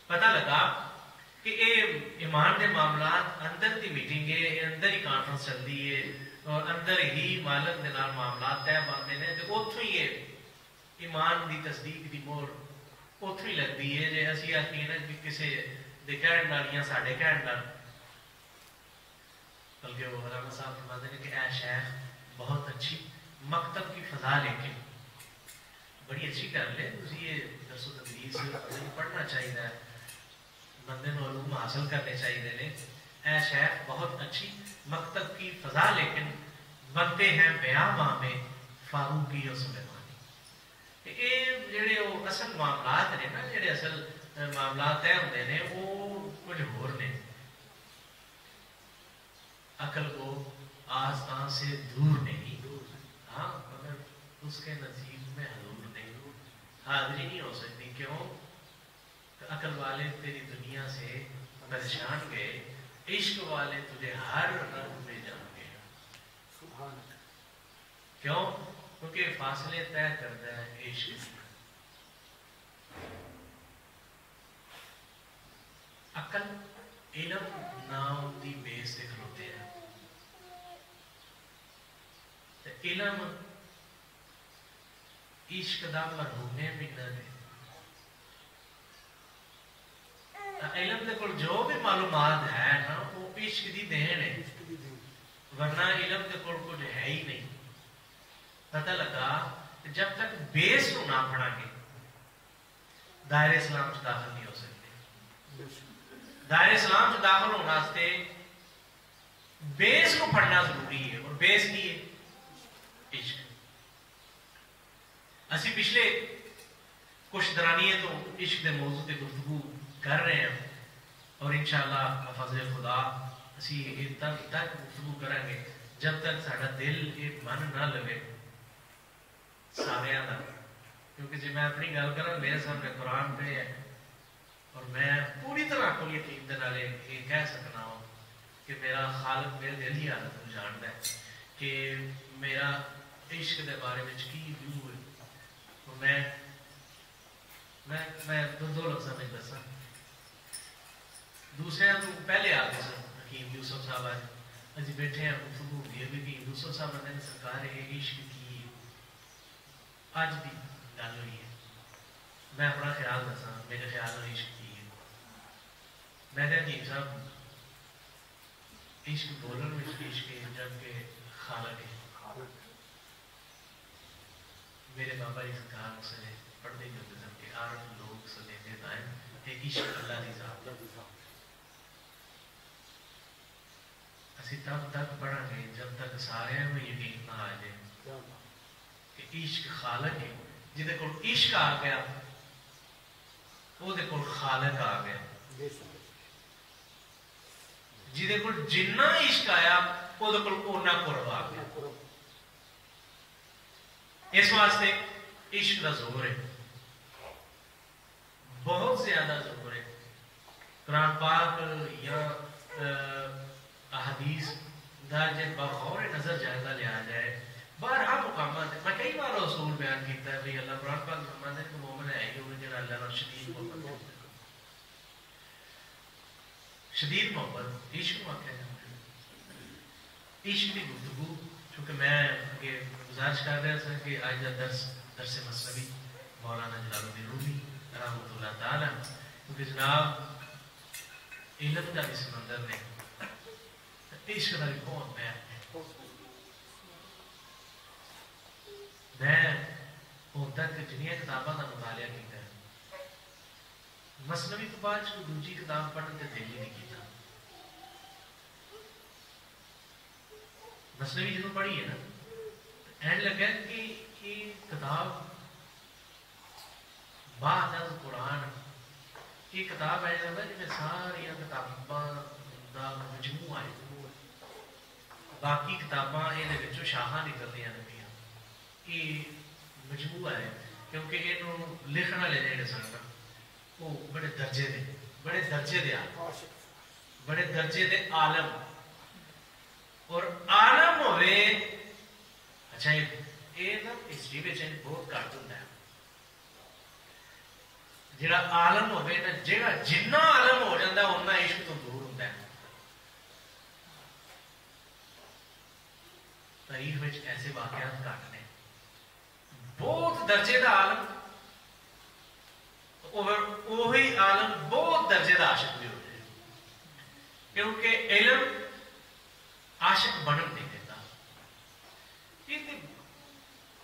پتہ لگا کہ یہ ایمان دے معاملات اندر دی میٹنگ ہے، اندر ہی کانفرنس چلتی ہے اور اندر ہی مالک دے نال معاملات طے بنتے ہیں، تو اتوں ہی ایمان دی تصدیق دی مہر اتوں ہی لگتی ہے۔ جی اسی آخی نا کہ کسی دے کہن نال یا ساڈے کہن نال، بلکہ وہ علامہ صاحب فرماتے ہیں کہ اے شیخ بہت اچھی مکتب کی فضا، لیکن بڑی اچھی گل ہے، تسی یہ درس و تدریس پڑھنا چاہیے، بندے کو علوم حاصل کرنے چاہیے نے۔ اے شیخ بہت اچھی مکتب کی فضا، لیکن بنتے ہیں بیاباں میں فاروقی اور سلیمانی۔ یہ جڑے وہ اصل معاملات نے نا، جڑے اصل معاملات طے ہوتے ہیں وہ کچھ ہور نے۔ عقل کو آستان سے دور نہیں، ہاں مگر اس کے نصیب میں حضور نہیں، حاضری نہیں ہو سکتی۔ کیوں؟ عقل والے تیری دنیا سے پریشان گئے، عشق والے تجھے ہر رنگ میں جان گئے۔ کیوں؟ کیونکہ فاصلے طے کرتا ہے عشق۔ عقل علم نام دی بیس سے کھلوتے ہیں، علم عشق دا مرہون منت ہے۔ علم دے کول جو بھی معلومات ہے نا وہ عشق دی دین ہے، ورنہ علم دے کول کچھ ہے ہی نہیں۔ پتہ لگا کہ جب تک بیس کو نہ پڑھا گے دائرہ اسلام سے داخل نہیں ہو سکتے۔ دائرہ اسلام سے داخل ہونے واسطے بیس کو پڑھنا ضروری ہے، اور بیس کی ہے عشق۔ اسی پچھلے کچھ درانیے تو عشق دے موضوع تے گفتگو کر رہے ہیں، اور انشاءاللہ بفضل خدا اسی تب تک گفتگو کریں گے جب تک ساڈا دل یہ من نہ لگے سارے دا۔ کیونکہ جی میں اپنی گل کروں، میرے سامنے قرآن پہ ہے اور میں پوری طرح کو یقین دے نال یہ کہہ سکنا ہوں کہ میرا خالق میرے دل کی حالت کو جانتا ہے کہ میرا عشق دے بارے میں کی ویو ہے۔ اور میں دو لفظوں میں دساں، دوسرے تو پہلے آتے سن حکیم یوسف صاحب آج ابھی بیٹھے ہیں، گفتگو ہوتی ہے بھی یوسف صاحب نے سرکار یہ عشق کی اج بھی گل ہوئی ہے۔ میں اپنا خیال دساں، میرے خیال میں عشق کی ہے۔ میں کہ حکیم صاحب عشق بولن میں عشق ہے جبکہ خالق ہے۔ میرے بابا جی سرکار سے پڑھتے ہی ہوتے سن کہ عارف لوگ سلیتے دائیں کہ عشق اللہ کی ذات۔ اسی تب تک پڑھیں گے جب تک سارے میں یقین نہ آ جائے کہ عشق خالق ہے۔ جہدے کول عشق آ گیا وہ دے کول خالق آ گیا، جہدے کول جنہ عشق آیا وہ دے کول اونا قرب آ گیا۔ اس واسطے عشق کا زور ہے، بہت زیادہ زور ہے۔ قرآن پاک یا احادیث دا جب بغور نظر جائزہ لیا جائے بارہا مقامات، میں کئی بار اصول بیان کیتا ہے بھئی اللہ قرآن پاک فرماتا ہے کہ مومن ہے ہی ہوگا جنہاں اللہ نے شدید محبت ہے۔ شدید محبت عشق کو آکھا جاتا ہے۔ عشق کی گفتگو چونکہ میں گزارش کر رہا تھا کہ آج کا درس مثنوی مولانا جلال الدین رومی رحمۃ اللہ تعالی، کیونکہ جناب علم کا بھی سمندر نے عشق کا بھی بہت میں ہوں تک جنیاں کتاباں کا مطالعہ کیا ہے، مثنوی تو بعد کوئی دوسری کتاب پڑھنے کا دل ہی نہیں کیتا۔ مثنوی جدوں پڑھی ہے نا اینڈ لگا کہ یہ کتاب بعد از قرآن، یہ کتاب ہے جی میں ساری کتاباں دا مجموعہ ہے، باقی کتاباں یہ شاخاں نکلدیاں نے پیا، یہ مجموعہ ہے کیونکہ یہ لکھن والے جڑے سن وہ بڑے درجے دے بڑے درجے دے عالم، اور عالم ہوئے اچھا یہ نا ہسٹری میں بہت گھٹ ہوتا ہے، ਜਿਹੜਾ ਆਲਮ ਹੋਵੇ ਨਾ, ਜਿਹੜਾ ਜਿੰਨਾ ਆਲਮ ਹੋ ਜਾਂਦਾ ਉਨਾ ਇਸ਼ਕ ਤੋਂ ਦੂਰ ਹੁੰਦਾ ਹੈ। ਤਾਰੀਖ ਵਿੱਚ ਐਸੇ ਵਾਕਿਆਤ ਘੱਟ ਨੇ। ਬਹੁਤ ਦਰਜੇ ਦਾ ਆਲਮ, ਉਹੀ ਆਲਮ ਬਹੁਤ ਦਰਜੇ ਦਾ ਆਸ਼ਿਕ ਵੀ ਹੋ ਜਾਏ, ਕਿਉਂਕਿ ਇਲਮ ਆਸ਼ਿਕ ਬਣਨ ਨਹੀਂ ਦਿੰਦਾ। ਇਹ ਤੇ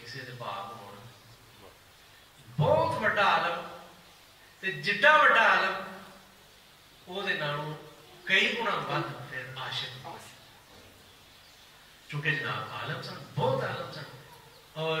ਕਿਸੇ ਦੇ ਭਾਗ ਹੋਣ। ਬਹੁਤ ਵੱਡਾ ਆਲਮ ਤੇ ਜਿੱਡਾ ਵੱਡਾ ਆਲਮ ਉਹਦੇ ਨਾਲੋਂ ਕਈ ਗੁਣਾ ਵੱਧ ਫਿਰ ਆਸ਼ਿਕ, ਚੁੱਕੇ ਜਨਾਬ ਆਲਮ ਸਨ, ਬਹੁਤ ਆਲਮ ਸਨ। ਔਰ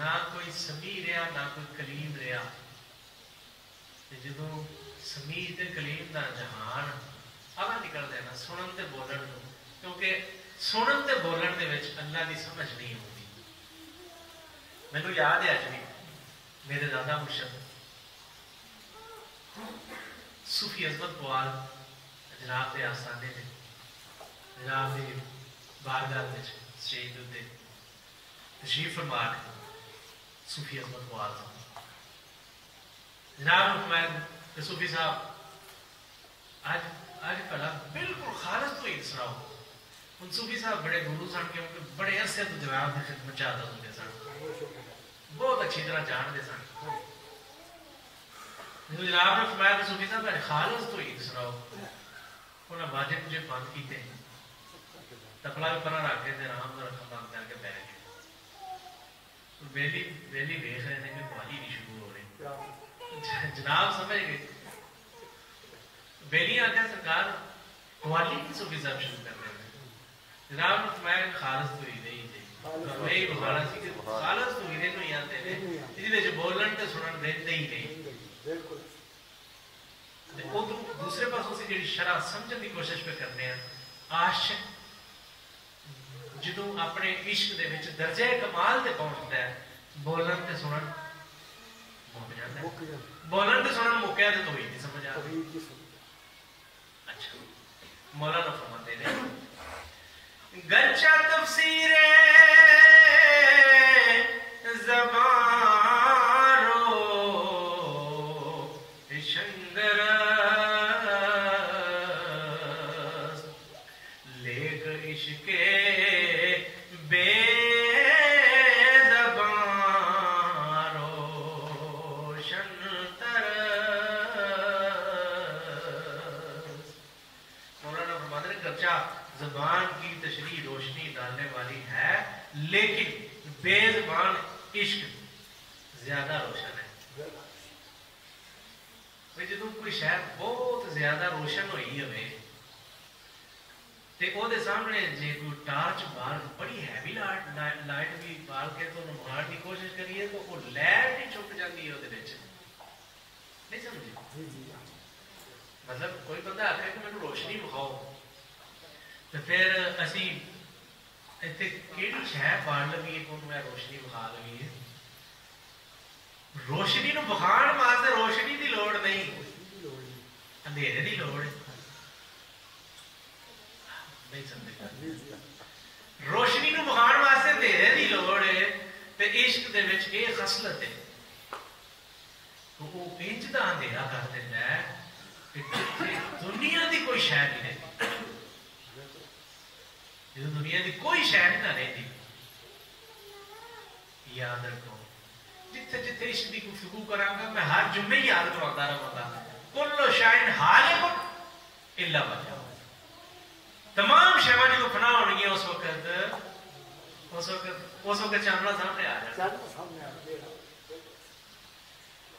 نہ کوئی سمیع رہا نہ کوئی کلیم رہا. جدوں سمیع تے کلیم دا جہان آگا نکل دینا سنن تے بولن نو, کیونکہ سنن تے بولن دے وچ اللہ دی سمجھ نہیں ہوتی. مینوں یاد ہے اج بھی میرے دادا مرشد صوفی عظمت پوال جناب دے آستانے تے جناب دی بارگاہ وچ سٹیج تے تشریف فرما کے صوفی عظمت پوال صاحب جناب میں صوفی صاحب آج کل بالکل خالص تو ہی سناؤ. ان صوفی صاحب بڑے گرو سن کے بڑے عرصے تو جناب کی خدمت چاہتا ہوتے سن, بہت اچھی طرح جانتے سن. جناب نے فرمایا کہ صوفی صاحب خالص تو عید سناؤ. انہوں نے واجب مجھے بند کیتے, تپلا بھی پرا رکھ کے آرام سے رکھا بند کر کے بہ گئے. ویلی ویخ رہے ہیں کہ قوالی نہیں شروع ہو رہی. جناب سمجھ گئے بیلی آخیا سرکار قوالی کی صوفی صاحب شروع کر رہے ہیں. جناب نے فرمایا کہ خالص تو عید ہی تھے, وہی بخارا سی کہ خالص تو عیدے تو ہی آتے ہیں جہاں بولن تے سنن دے ہی نہیں. دوسرے پاسوں سے جی شرح سمجھنے کی کوشش پہ کرنے ہیں. عاشق جدوں اپنے عشق دے وچ درجے کمال تے پہنچتا ہے بولن تے سنن مک جاتا ہے. بولن تے سنن مکیا تے توحید نہیں سمجھ آتی. اچھا مولانا فرماتے ہیں گرچہ تفسیر زبان رو شنگر لیک عشق بے زبان روشن ترس. مولانا فرماتے ہیں گرچہ زبان کی تشریح روشنی ڈالنے والی ہے لیکن بے زبان عشق زیادہ روشن ہے. جدو کوئی شہر بہت زیادہ روشن ہوئی ہوئے تے او دے سامنے جے کوئی ٹارچ بال بڑی ہیوی لائٹ بھی بال کے تو مارن کی کوشش کریے تو وہ لائٹ ہی چھپ جاتی ہے. نہیں سمجھے مطلب کوئی بندہ آتا ہے کہ مجھے روشنی بخاؤ تو پھر اسی اتنے کہڑی شہ پڑ لگی ہے کون میں روشنی بخا لگی ہے. روشنی نو بخان واسطے روشنی دی لوڑ نہیں, اندھیرے دی لوڑ ہے. نہیں سمجھے روشنی نو بخان واسطے اندھیرے دی لوڑ ہے. تے عشق دے وچ یہ خصلت ہے وہ انج دا اندھیرا کر دیتا ہے کہ دنیا دی کوئی شے نہیں رہتی. دنیا دی کوئی شے نہ رہتی. یاد رکھو جتھے جتھے عشق دی گفتگو کراں گا میں ہر جمعے یاد کرواتا رہا کل شائن حالق الا وجہ. تمام شیواں جو فنا ہونگی اس وقت چاندنا سامنے آ جائے.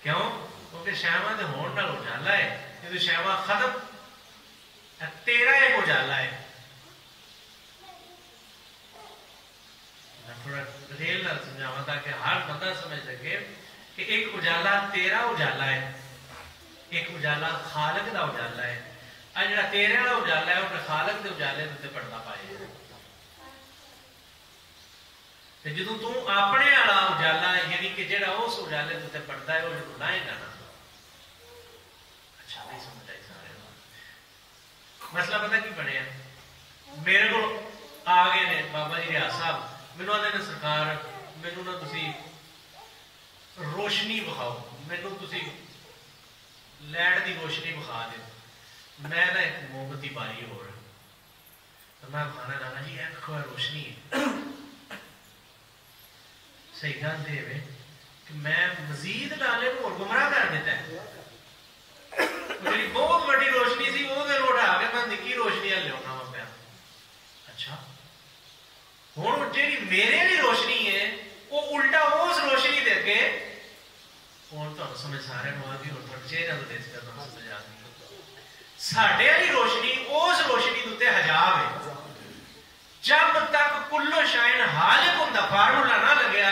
کیوں؟ کیونکہ شیواں دے ہون نال اجالا ہے. جدوں شیواں ختم تیرا ایک اجالا ہے. تھوڑا ریل نہ سمجھاواں تاکہ ہر بندہ سمجھ سکے کہ ایک اجالا تیرا اجالا ہے, ایک اجالا خالق دا اجالا ہے. آج جڑا تیرے والا اجالا ہے وہ خالق دے اجالے تے پڑھنا پائے. جدوں تو اپنے والا اجالا یعنی کہ جڑا اس اجالے تے پڑھتا ہے وہ لائے گا نا. اچھا نہیں سمجھ آئی سارے مسئلہ پتہ کی بنیا. میرے کو آ گئے نے بابا جی ریاض صاحب مینوں آدھے نے سرکار مینوں نہ تسی روشنی بخاؤ, مینوں تسی لائٹ دی روشنی بخا دو. میں نہ ایک مومبتی باری ہو رہا میں بخانا لانا جی ایک روشنی ہے. صحیح گل دے کہ میں مزید ڈالے کو اور گمراہ کر دیتا ہے. میری بہت بڑی روشنی سی وہ اٹھا کے میں نکی روشنی لیا پیا. اچھا ہوں جی میرے لیے روشنی ہے وہ الٹا اس روشنی دے کے ہوں تو سمجھ سارے آ گئی اور چہرے تو دیکھ کر سمجھ آ گئی. ساڈے والی روشنی اس روشنی کے حجاب ہے. جب تک کلو شائن حالق ہوں فارمولا نہ لگیا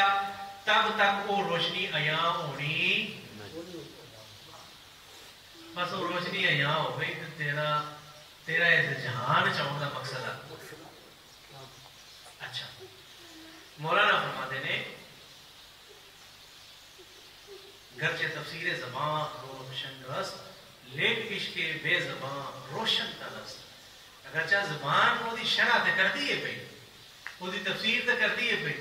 تب تک وہ روشنی عیاں ہونی بس وہ روشنی عیاں ہو گئی تو تیرا اس جہان چاہوں کا مقصد ہے. اچھا مولانا فرماتے نے گرچہ تفسیر زبان روشن رست لیک عشق بے زبان روشن تلست. اگرچہ زبان وہ شرح تے کرتی ہے پی وہ تفسیر تے کرتی ہے پی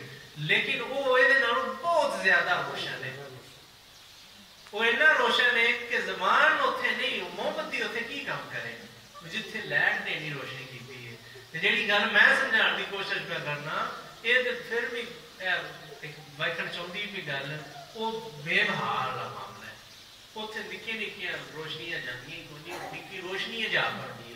لیکن وہ یہ بہت زیادہ روشن ہے. وہ اتنا روشن ہے کہ زبان اتنے نہیں محمد کی اتنے کی کام کرے جتنے لائٹ نے نہیں روشنی کی ہے. جیڑی گل میں سمجھانے کی کوشش پہ کرنا یہ تو پھر بھی ویکھن چاہتی بھی گل وہ بے بہار کا معاملہ ہے. اتنے نکیاں نکیاں روشنیاں جانیاں نکی روشنی جا پڑنی